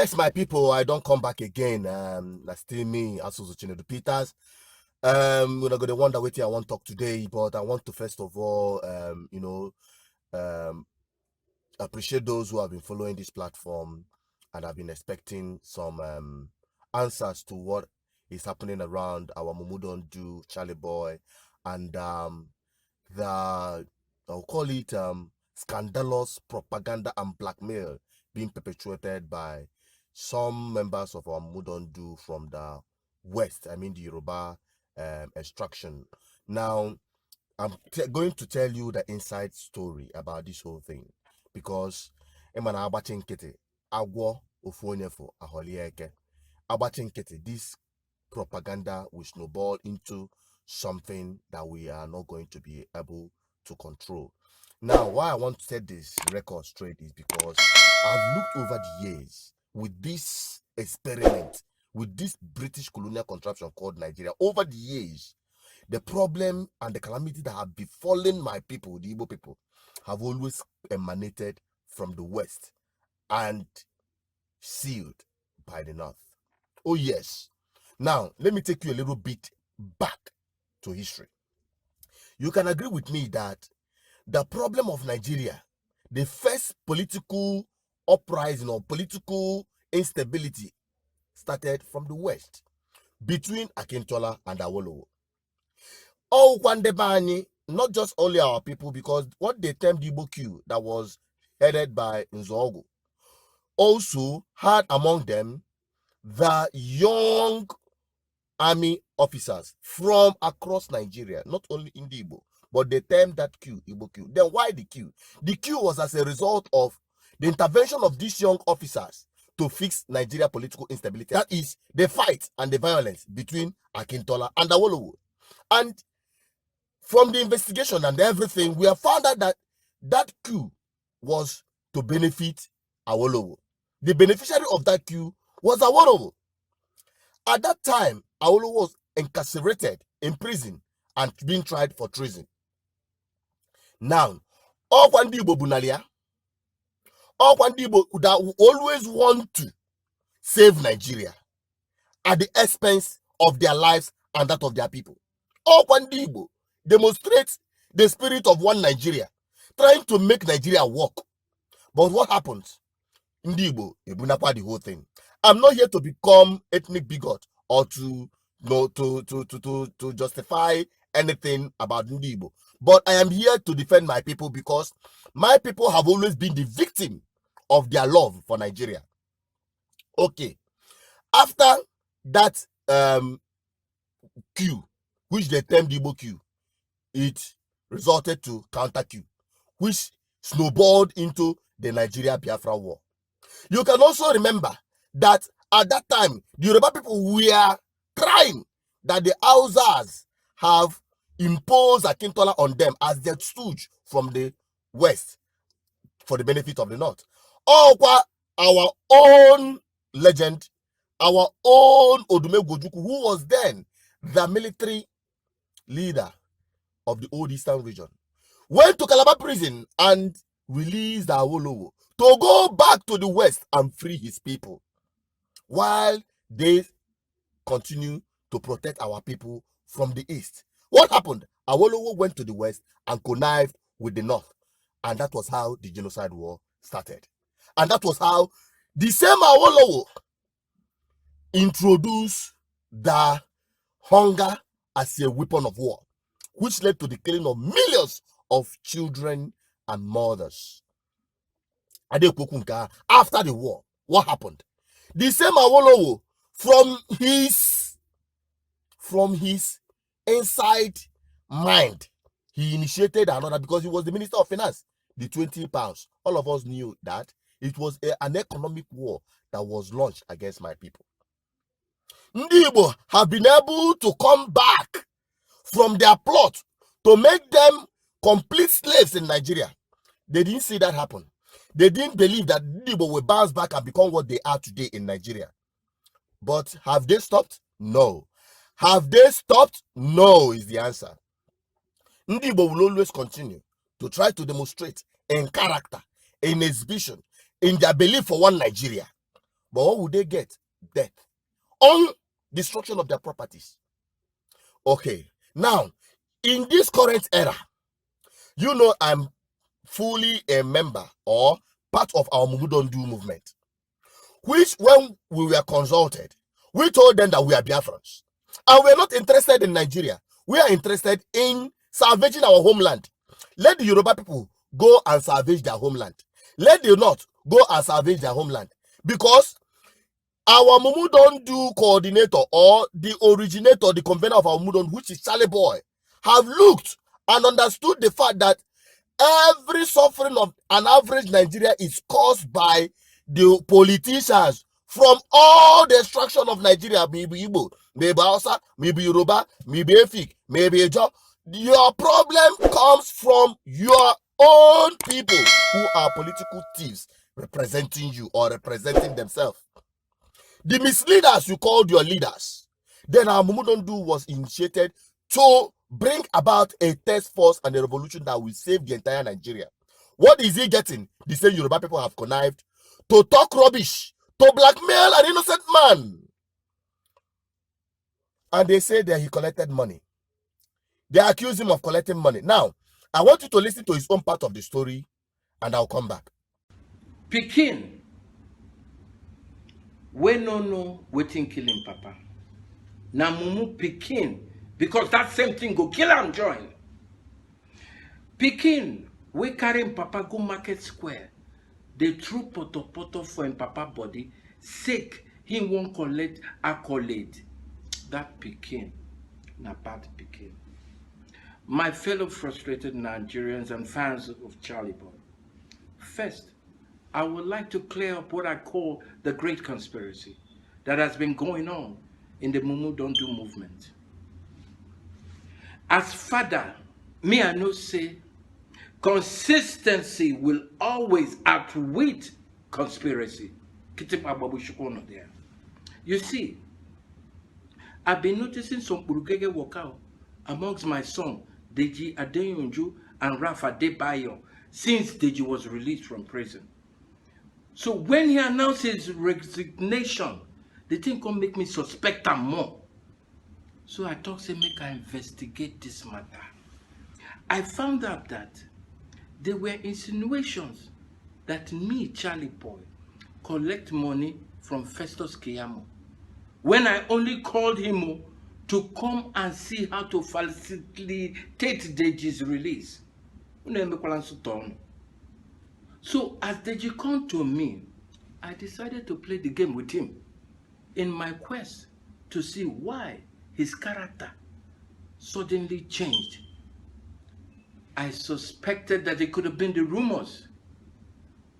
Yes, my people, I don't come back again. That's still me, Asuzu Chinedu Peters. We're not gonna wonder what I want to talk today, but I want to first of all, appreciate those who have been following this platform and have been expecting some answers to what is happening around our Mumu Don't Do, Charlie Boy, and the I'll call it scandalous propaganda and blackmail being perpetuated by some members of our Mumu Don't Do from the West, I mean the Yoruba extraction. Now, I'm going to tell you the inside story about this whole thing because this propaganda will snowball into something that we are not going to be able to control. Now, why I want to set this record straight is because I've looked over the years with this experiment, with this British colonial contraption called Nigeria. Over the years, the problem and the calamity that have befallen my people, the Igbo people, have always emanated from the West and sealed by the North. Oh yes. Now, let me take you a little bit back to history. You can agree with me that the problem of Nigeria, the first political uprising or political instability started from the West between Akintola and Awolowo. Oh, Kwandebani, not just only our people, because what they termed the Igbo Q that was headed by Nzogo also had among them the young army officers from across Nigeria, not only in the Igbo, but they termed that Q, Igbo Q. Then why the Q? The Q was as a result of the intervention of these young officers to fix Nigeria political instability. That is the fight and the violence between Akintola and Awolowo. And from the investigation and everything, we have found out that that coup was to benefit Awolowo. The beneficiary of that coup was Awolowo. At that time, Awolowo was incarcerated in prison and being tried for treason. Now, all Igbo Bunalia, all Igbo that always want to save Nigeria at the expense of their lives and that of their people. All Igbo demonstrates the spirit of one Nigeria, trying to make Nigeria work. But what happens? Igbo, Ebunapa the whole thing. I'm not here to become ethnic bigot or to justify anything about Igbo. But I am here to defend my people because my people have always been the victim of their love for Nigeria. Okay. After that coup, which they termed Igbo coup, it resulted to counter coup, which snowballed into the Nigeria Biafra war. You can also remember that at that time, the Yoruba people were crying that the Hausas have imposed Akintola on them as their stooge from the West for the benefit of the North. Our own legend, our own Odume Gojuku, who was then the military leader of the old Eastern region, went to Calabar prison and released Awolowo to go back to the West and free his people, while they continue to protect our people from the East. What happened? Awolowo went to the West and connived with the North, and that was how the genocide war started. And that was how the same Awolowo introduced the hunger as a weapon of war, which led to the killing of millions of children and mothers. After the war, what happened? The same Awolowo, from his inside mind, he initiated another, because he was the Minister of Finance, the 20 pounds. All of us knew that it was an economic war that was launched against my people. Igbo have been able to come back from their plot to make them complete slaves in Nigeria. They didn't see that happen. They didn't believe that Igbo will bounce back and become what they are today in Nigeria. But have they stopped? No. Have they stopped? No is the answer. Igbo will always continue to try to demonstrate in character, in exhibition, in their belief for one Nigeria. But what would they get? Death. On destruction of their properties. Okay. Now, in this current era, you know I'm fully a member or part of our Mumu Don't Do movement, which when we were consulted, we told them that we are Biafrans. And we are not interested in Nigeria. We are interested in salvaging our homeland. Let the Yoruba people go and salvage their homeland. Let the North go and salvage their homeland. Because our Mumu Don't Do coordinator or the originator, the convener of our Mumu Don't, which is Charly Boy, have looked and understood the fact that every suffering of an average Nigeria is caused by the politicians from all the destruction of Nigeria. Maybe Igbo, maybe Hausa, maybe Yoruba, maybe Efik, maybe Ejo. Your problem comes from your own people who are political thieves representing you or representing themselves. The misleaders you called your leaders. Then our Mumu Don't Do was initiated to bring about a task force and a revolution that will save the entire Nigeria. What is he getting? The same Yoruba people have connived to talk rubbish, to blackmail an innocent man. And they say that he collected money. They accuse him of collecting money. Now, I want you to listen to his own part of the story, and I'll come back. Pikin, we no waiting killing papa. Na mumu pikin, because that same thing go kill and join. Pikin, we carry papa go market square. They threw poto for him papa body. Sick, he won't collect accolade. That pikin, na bad pikin. My fellow frustrated Nigerians and fans of Charly Boy. First, I would like to clear up what I call the great conspiracy that has been going on in the Mumu Don't Do movement. As father, me I know say consistency will always outwit conspiracy. You see, I've been noticing some Burugege workout amongst my son Deji Adeyonju and Rafa Debayo since Deji was released from prison. So when he announced his resignation, the thing can make me suspect him more. So I thought, say, make I investigate this matter. I found out that there were insinuations that me, Charly Boy, collect money from Festus Keyamo when I only called him to come and see how to facilitate Deji's release. So as Deji come to me, I decided to play the game with him in my quest to see why his character suddenly changed. I suspected that it could have been the rumors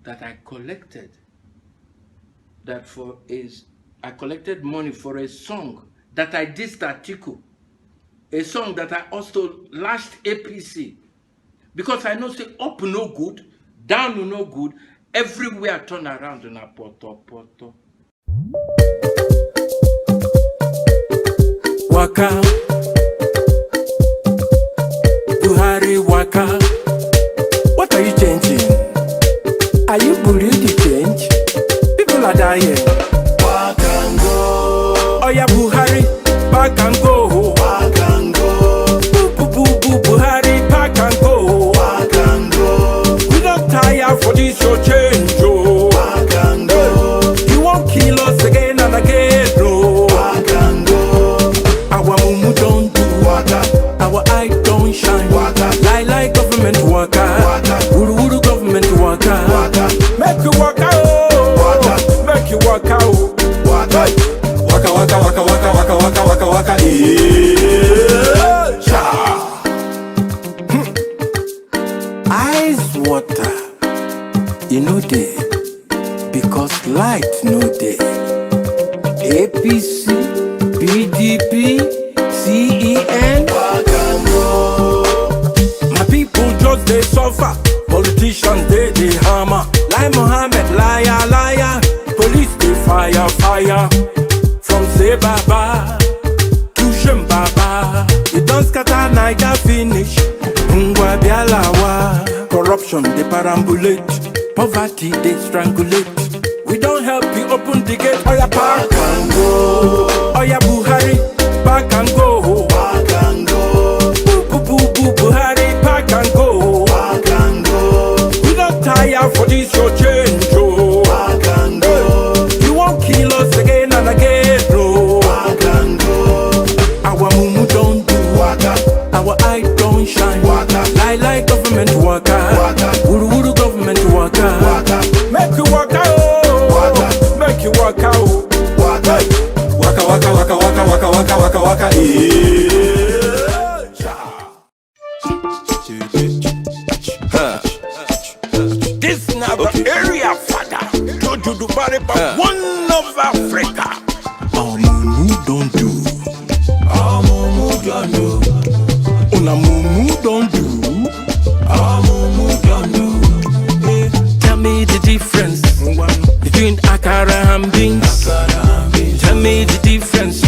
that I collected money for a song that I dissed article, a song that I also lashed APC, because I know say up no good, down no good, everywhere turn around in a poto. Waka, Buhari waka. What are you changing? Are you bullied to change? People are dying. Back and go. Oh yeah, Buhari, back and go. Back and go. Buhari, back and go. Back and go. We don't tire for this your change, oh. Back and go. You won't kill us again and again, no. Back and go. Our Mumu don't do waka. Our eye don't shine waka. Lie government waka. Uru government waka. Make you waka oh. Make you waka oh. Waka. Ice water, you know they, because light no day. APC, PDP, CEN. My people just they suffer. Politicians they hammer. Like Mohammed, liar. Police they fire. From say Baba to Shem Baba. You don't scatter Niger finish. Ngwa bialawa. Corruption they perambulate. Poverty they strangulate. We don't help you open the gate. Oya park and go. Oya Buhari, park and go. Park and go. Boo Buhari, park and go. Park and go. We don't tire for this your change, oh. Park and go. You won't kill us again and again, no. Park and go. Our mumu don't do waka. Our eye don't shine waka. Like government waka. Wuru government waka. Make you waka, oh. Make you waka, oh. Waka waka. This now the area father. Don't you do bad but one of Africa. Our mumu don't do. Our mumu don't do. Una mumu don't do. Our mumu don't do. Tell me the difference between akara and beans. Tell me the difference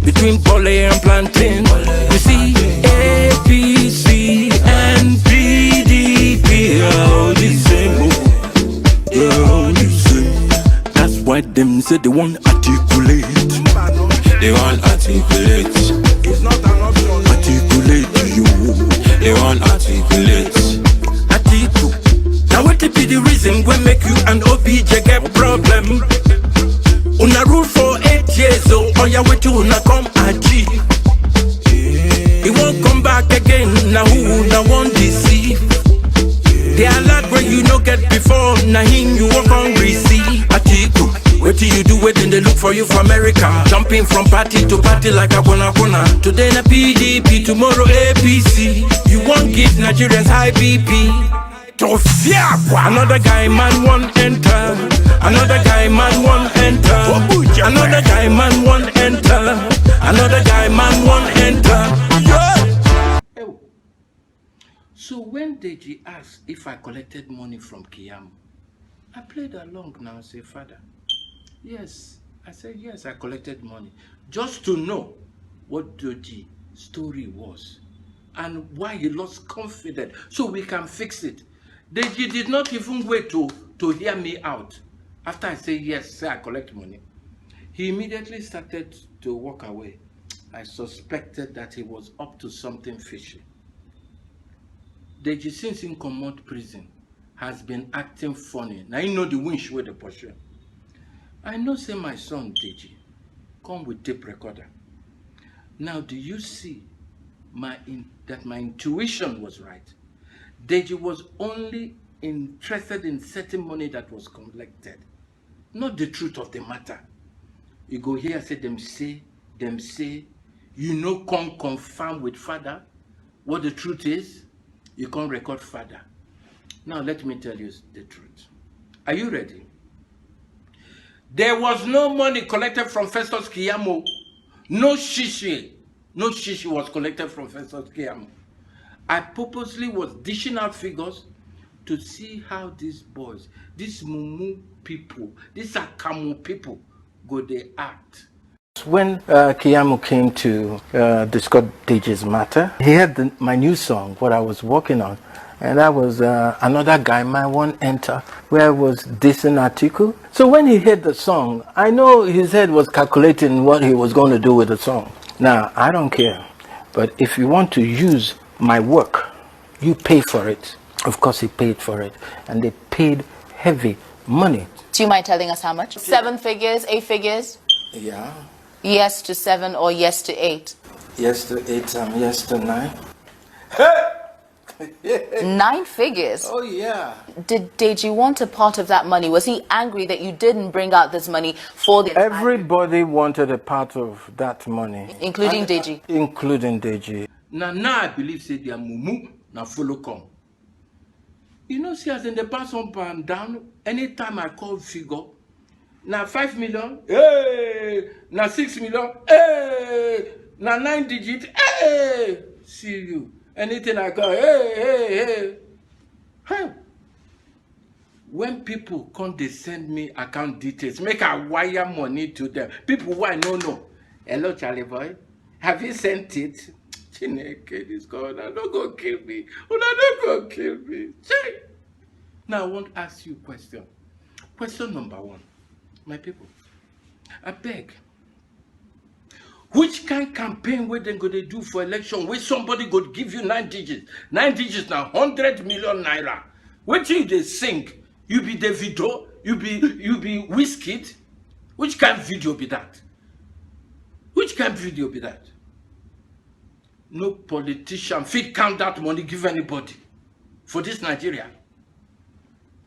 between bole and plantain. You see, A, B, C, and PDP are all the same. They're all the same. That's why them say they won't articulate. They won't articulate. It's not an option. Articulate to you. They won't articulate. Articulate. Now what be the reason we make you and OBJ get problem? Una rule for 8 years, so on your way to una come achieve. He won't come back again. Now who now won't deceive? They are lot where you no get before. Now him you walk on receive. Atiku, wait till you do it, then they look for you for America. Jumping from party to party like a bona. Today na PDP, tomorrow APC. You won't give Nigerians high BP. Another guy man won't enter. Another guy man won't enter. Another guy man won't enter. Another guy man won't enter. Yeah. Oh. So when Deji asked if I collected money from Kiamu, I played along now and said, Father, yes. I said, yes, I collected money. Just to know what Deji's story was and why he lost confidence so we can fix it. Deji did not even wait to hear me out. After I say yes, say I collect money, he immediately started to walk away. I suspected that he was up to something fishy. Deji, since in command prison, has been acting funny. Now you know the winch with the portion. I know say my son Deji come with tape recorder. Now do you see that my intuition was right? Deji was only interested in certain money that was collected, not the truth of the matter. You go here say, you know, can't confirm with father what the truth is. You can't record father. Now let me tell you the truth. Are you ready? There was no money collected from Festus Keyamo. No shishi was collected from Festus Keyamo. I purposely was dishing out figures to see how these boys, these Mumu people, these Akamu people, go they act. When Keyamo came to discuss Deji's matter, he had my new song, what I was working on, and that was Another Guy Might Won't Enter, where I was dissing Atiku. So when he heard the song, I know his head was calculating what he was going to do with the song. Now, I don't care, but if you want to use my work, you pay for it. Of course he paid for it, and they paid heavy money. Do you mind telling us how much? 7 figures, 8 figures? Yeah. Yes to 7 or yes to 8? Yes to 8 and yes to 9. 9 figures? Oh yeah. Did Deji want a part of that money? Was he angry that you didn't bring out this money for the... Everybody wanted a part of that money. Including Deji? Including Deji. Now I believe say they are Mumu, now follow come. You know, see, as in the pass up and down, anytime I call figure, now 5 million, hey, now 6 million, hey, now 9 digits, hey, see you. Anything I call, hey. When people come, they send me account details, make I wire money to them. People who I know. Hello, Charlie boy, have you sent it? Chineke, this God, I don't go kill me. Now I want to ask you a question. Question number 1. My people, I beg. Which kind campaign where they go to do for election where somebody go give you 9 digits? 9 digits now, 100 million naira. What you they sing? You be Davido? You be Whiskey? Which kind of video be that? Which kind of video be that? No politician fit count that money give anybody for this Nigeria.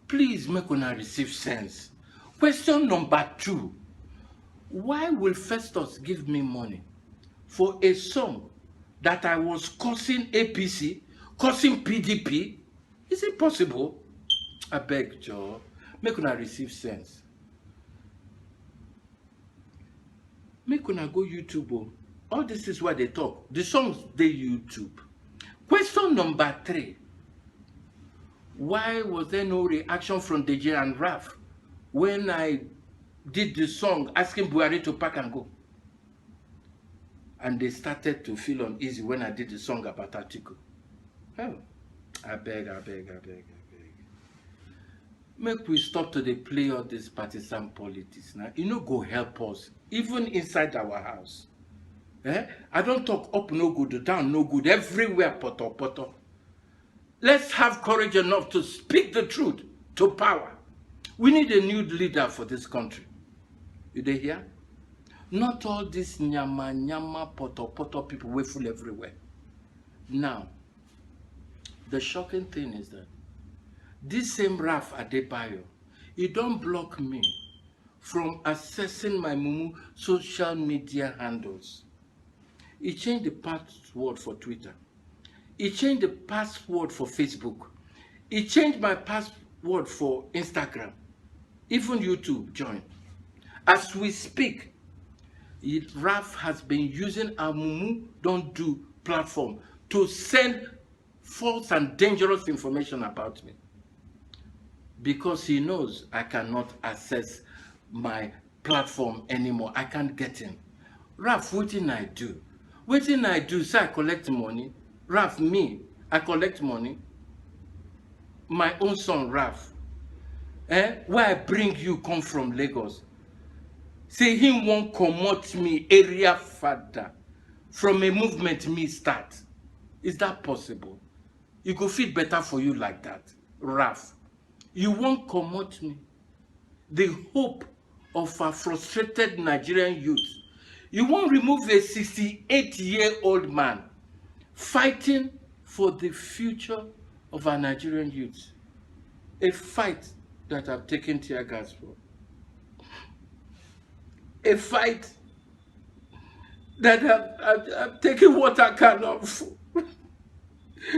Please make una receive sense. Question number 2. Why will Festus give me money for a song that I was cursing APC, cursing PDP? Is it possible? I beg, Joe, make una receive sense. Make una go YouTube. Oh. All this is why they talk. The songs they YouTube. Question number 3. Why was there no reaction from DJ and Raf when I did the song asking Buhari to pack and go? And they started to feel uneasy when I did the song about Atiku. Oh, I beg. Make we stop to the play all this partisan politics now. You know, go help us, even inside our house. I don't talk up no good, down no good, everywhere poto. Let's have courage enough to speak the truth to power. We need a new leader for this country. You dey hear? Not all these nyama poto people we full everywhere. Now, the shocking thing is that this same Raf Adebayo, he don't block me from accessing my Mumu social media handles. He changed the password for Twitter. He changed the password for Facebook. He changed my password for Instagram. Even YouTube joined. As we speak, Raf has been using our Mumu Don't Do platform to send false and dangerous information about me. Because he knows I cannot access my platform anymore. I can't get in. Raf, what did I do? What did I do? So I collect money. Raf, me, I collect money. My own son, Raf. Where I bring you come from Lagos. Say him won't comot me area father from a movement me start. Is that possible? It go feel better for you like that, Raf. You won't comot me. The hope of a frustrated Nigerian youth. You won't remove a 68-year-old man fighting for the future of our Nigerian youth. A fight that I've taken tear gas for. A fight that I've taken water can for.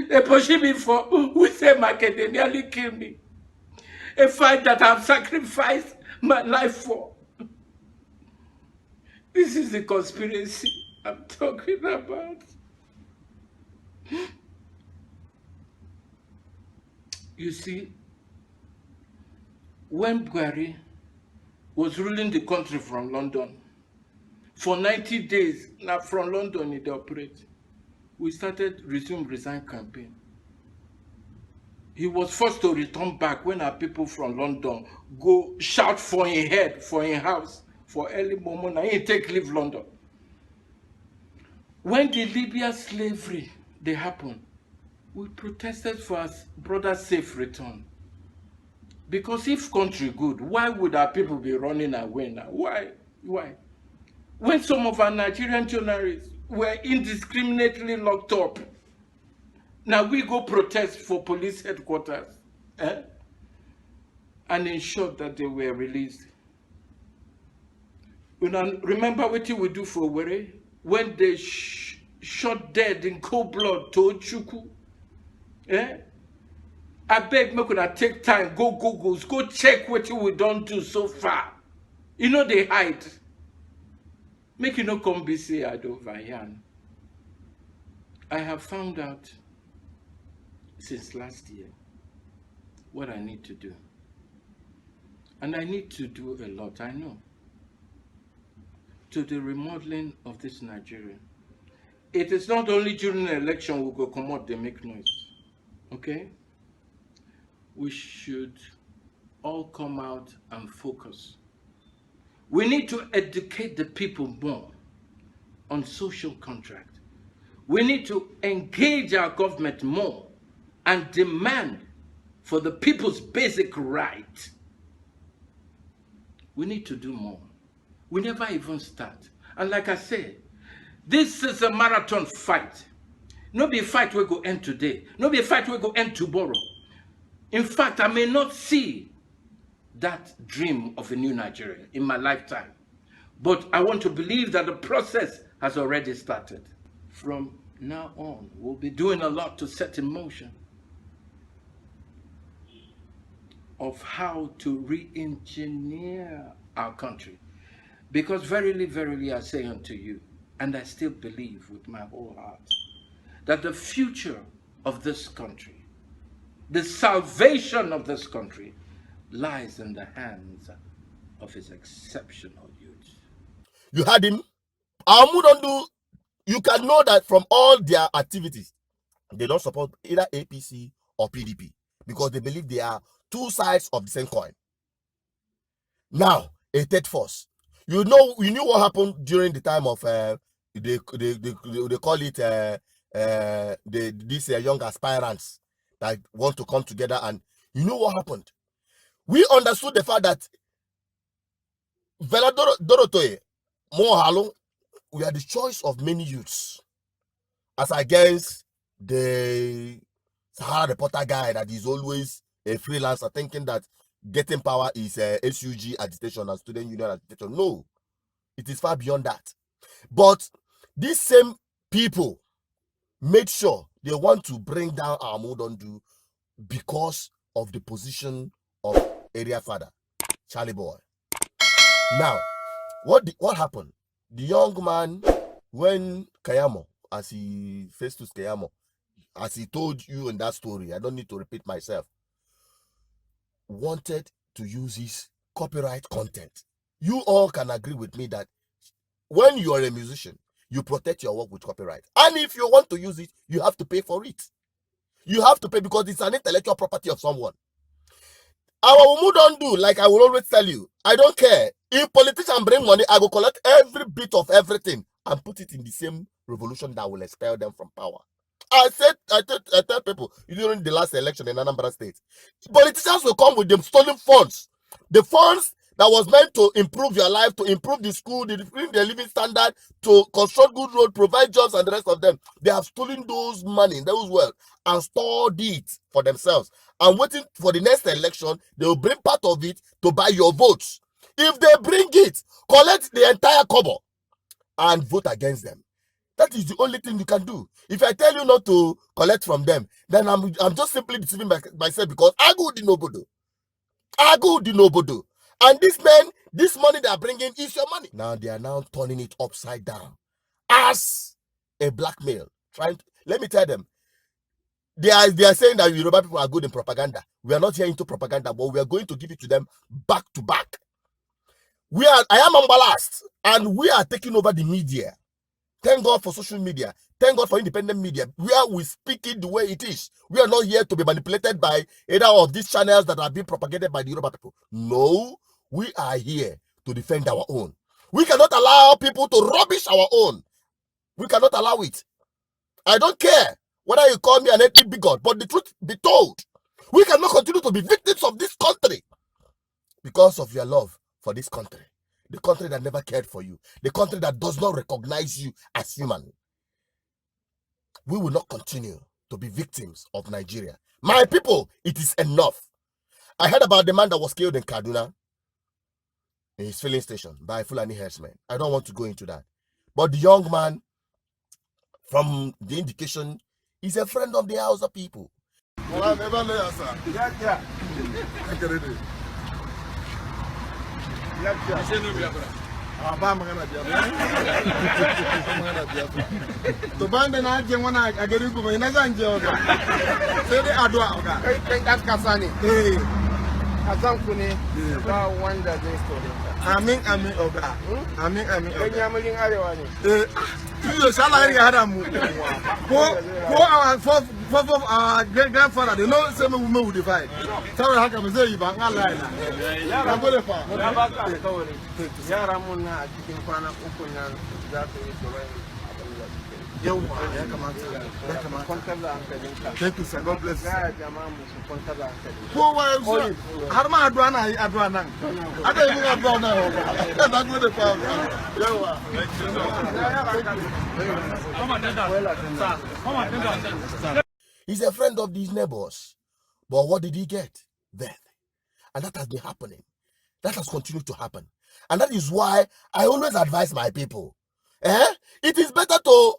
They pushing me for who say market, they nearly kill me. A fight that I've sacrificed my life for. This is the conspiracy I'm talking about. You see, when Buhari was ruling the country from London, for 90 days, now from London it operates, we started resign campaign. He was forced to return back when our people from London go shout for his head, for his house, for early moment, and he take leave London. When the Libya slavery they happened, we protested for our brother's safe return. Because if country good, why would our people be running away now? Why? When some of our Nigerian journalists were indiscriminately locked up, now we go protest for police headquarters and ensure that they were released. Remember what we do for Were? When they shot dead in cold blood to Chuku? I beg me could take time, go check what we don't do so far. You know they hide. Make you no come be say I don't vayan. I have found out since last year what I need to do. And I need to do a lot, I know. To the remodeling of this Nigeria. It is not only during the election we go come out, they make noise. Okay? We should all come out and focus We need to educate the people more on social contract. We need to engage our government more and demand for the people's basic right. We need to do more. We never even start. And like I said, this is a marathon fight. No be a fight we go end today. No be a fight we go end tomorrow. In fact, I may not see that dream of a new Nigeria in my lifetime. But I want to believe that the process has already started. From now on, we'll be doing a lot to set in motion of how to re-engineer our country. Because verily, verily, I say unto you, and I still believe with my whole heart, that the future of this country, the salvation of this country, lies in the hands of his exceptional youth. You had him. Amudandu, you can know that from all their activities, they don't support either APC or PDP because they believe they are two sides of the same coin. Now, a third force. You knew what happened during the time of they call it these young aspirants that want to come together, and you know what happened. We understood the fact that Vela Dorotoye, Mohalo, we are the choice of many youths as against the Sahara reporter guy that is always a freelancer thinking that getting power is SUG agitation and student union agitation. No, it is far beyond that. But these same people made sure they want to bring down our Mudondu because of the position of area father, Charly boy. Now, what happened? The young man, when Kayamo, as he faced with Kayamo, as he told you in that story, I don't need to repeat myself, wanted to use his copyright content. You all can agree with me that when you are a musician, you protect your work with copyright. And if you want to use it, you have to pay for it. You have to pay because it's an intellectual property of someone. Our don't do, like I will always tell you, I don't care. If politicians bring money, I will collect every bit of everything and put it in the same revolution that will expel them from power. I tell people during the last election in Anambra State, politicians will come with them stolen funds. The funds that was meant to improve your life, to improve the school, to improve the living standard, to construct good road, provide jobs, and the rest of them. They have stolen those money, those wealth, and stored it for themselves. And waiting for the next election, they will bring part of it to buy your votes. If they bring it, collect the entire cover and vote against them. That is the only thing you can do. If I tell you not to collect from them, then I'm just simply deceiving myself because I go di nobodo. And this money they are bringing is your money. Now they are now turning it upside down as a blackmail. Let me tell them, they are saying that Yoruba people are good in propaganda. We are not here into propaganda, but we are going to give it to them back to back. I am unbalanced, and we are taking over the media. Thank God for social media. Thank God for independent media. Where we speak it the way it is. We are not here to be manipulated by either of these channels that are being propagated by the Yoruba people. No, we are here to defend our own. We cannot allow people to rubbish our own. We cannot allow it. I don't care whether you call me an ethnic bigot, but the truth be told, we cannot continue to be victims of this country because of your love for this country. The country that never cared for you. The country that does not recognize you as human. We will not continue to be victims of Nigeria. My people, it is enough. I heard about the man that was killed in Kaduna in his filling station by Fulani herdsmen. I don't want to go into that. But the young man, from the indication, is a friend of the Hausa people. Azankuni, about one that they story. Amin, Oga. Amin, Benjamin Ariwani. You salary Hadamu. For our great grandfather, they know some women will divide. Sorry, how can we say you bang a line? Yaramuna, keeping Pana Ukunan, that is the way. Thank you, sir. God bless you. Harma Adwana, Adwana. I don't even Adwana. That's what the problem. He's a friend of these neighbors. But what did he get? Death. And that has been happening. That has continued to happen. And that is why I always advise my people. It is better to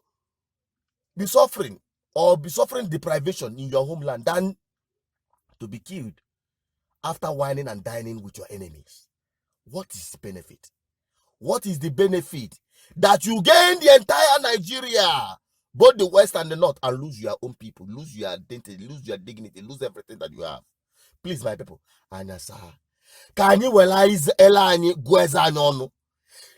be suffering or be suffering deprivation in your homeland than to be killed after whining and dining with your enemies. What is the benefit? What is the benefit that you gain the entire Nigeria, both the west and the north, and lose your own people, lose your identity, lose your dignity, lose everything that you have? Please, my people, can you realize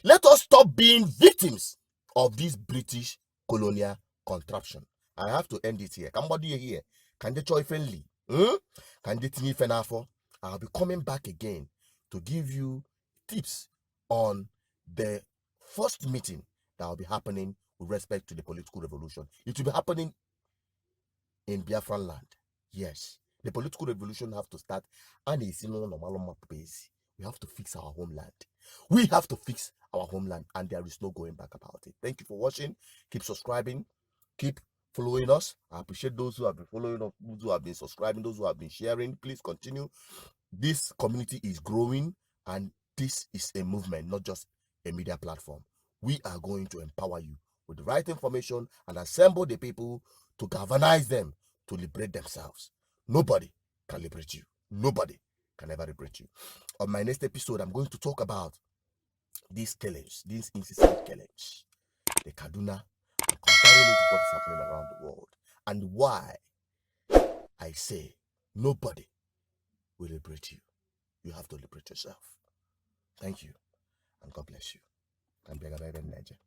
let us stop being victims of this British colonial contraption. I have to end it here. Somebody here, can they join friendly? Can they think for? I'll be coming back again to give you tips on the first meeting that will be happening with respect to the political revolution. It will be happening in Biafra land. Yes, the political revolution have to start, and it's in normal base. We have to fix our homeland. We have to fix our homeland, and there is no going back about it. Thank you for watching. Keep subscribing. Keep following us. I appreciate those who have been following us, those who have been subscribing, those who have been sharing. Please continue. This community is growing, and this is a movement, not just a media platform. We are going to empower you with the right information and assemble the people to galvanize them to liberate themselves. Nobody can liberate you. Nobody can ever liberate you. On my next episode, I'm going to talk about these killings, these incessant killings, the Kaduna, and comparing it to what is happening around the world, and why I say nobody will liberate you. You have to liberate yourself. Thank you, and God bless you. I'm Biafra Nation.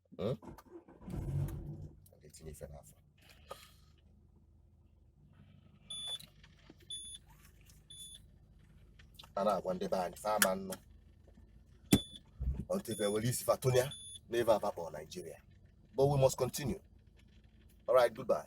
Until they release Fatonia, never about Nigeria. But we must continue. All right, goodbye.